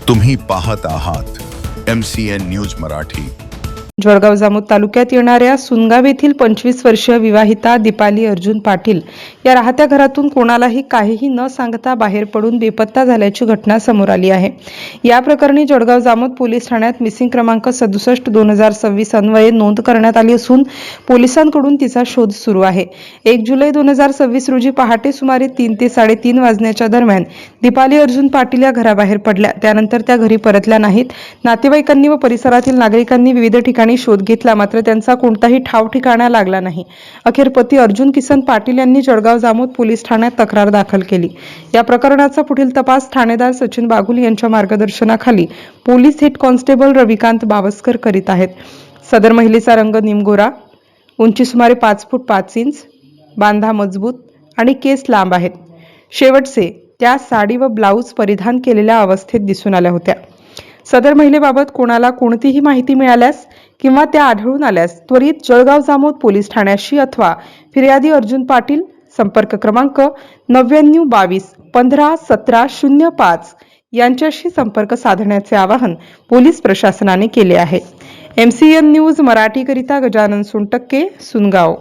तुम्ही पाहत आहात MCN न्यूज मराठी। जळगाव जामोद तालुक्यात येणाऱ्या सुनगाव येथील 25 वर्षीय विवाहिता दीपाली अर्जुन पाटील या राहत्या घरातून कोणालाही काहीही न सांगता बाहेर पडून बेपत्ता झाल्याची घटना समोर आली आहे। या प्रकरणी जळगाव जामोद पोलीस ठाण्यात मिसिंग क्रमांक 67/2026 अन्वये नोंद करण्यात आली असून पोलिसांकडून तिचा शोध सुरू आहे। 1 जुलै 2026 रोजी पहाटे सुमारे 3 ते 3:30 वाजण्याच्या दरम्यान दीपाली अर्जुन पाटील या घराबाहेर पडल्या। त्यानंतर त्या घरी परतल्या नाहीत। नातेवाईकांनी व परिसरातील नागरिकांनी विविध ठिकाणी शोध घेतला, मात्र त्यांचा कोणताही ठाव ठिकाणा लागला नाही। अखेर पती अर्जुन किसन पाटील यांनी जळगाव जामोद पोलीस ठाण्यात तक्रार दाखल केली। या प्रकरणाचा पुढील तपास ठाणेदार सचिन बागुल यांच्या मार्गदर्शनाखाली police head constable Ravikant Bawaskar करीत आहेत। सदर महिलेचा रंग निमगोरा, उंची सुमारे 5 फूट 5 इंच, बांधा मजबूत आणि केस लांब आहेत। शेवटचे त्या साडी व ब्लाउज परिधान केलेल्या अवस्थेत दिसून आल्या होत्या। सदर महिलेबाबत कोणाला कोणतीही माहिती मिळाल्यास किंवा त्या आढळून आल्यास त्वरित जळगाव जामोद पोलीस ठाण्याशी अथवा फिर्यादी अर्जुन पाटील संपर्क क्रमांक 9922 15 17 05 यांच्याशी संपर्क साधण्याचे आवाहन पोलीस प्रशासनाने केले आहे। MCN न्यूज मराठी करिता गजानन सोनटक्के, सुनगाव।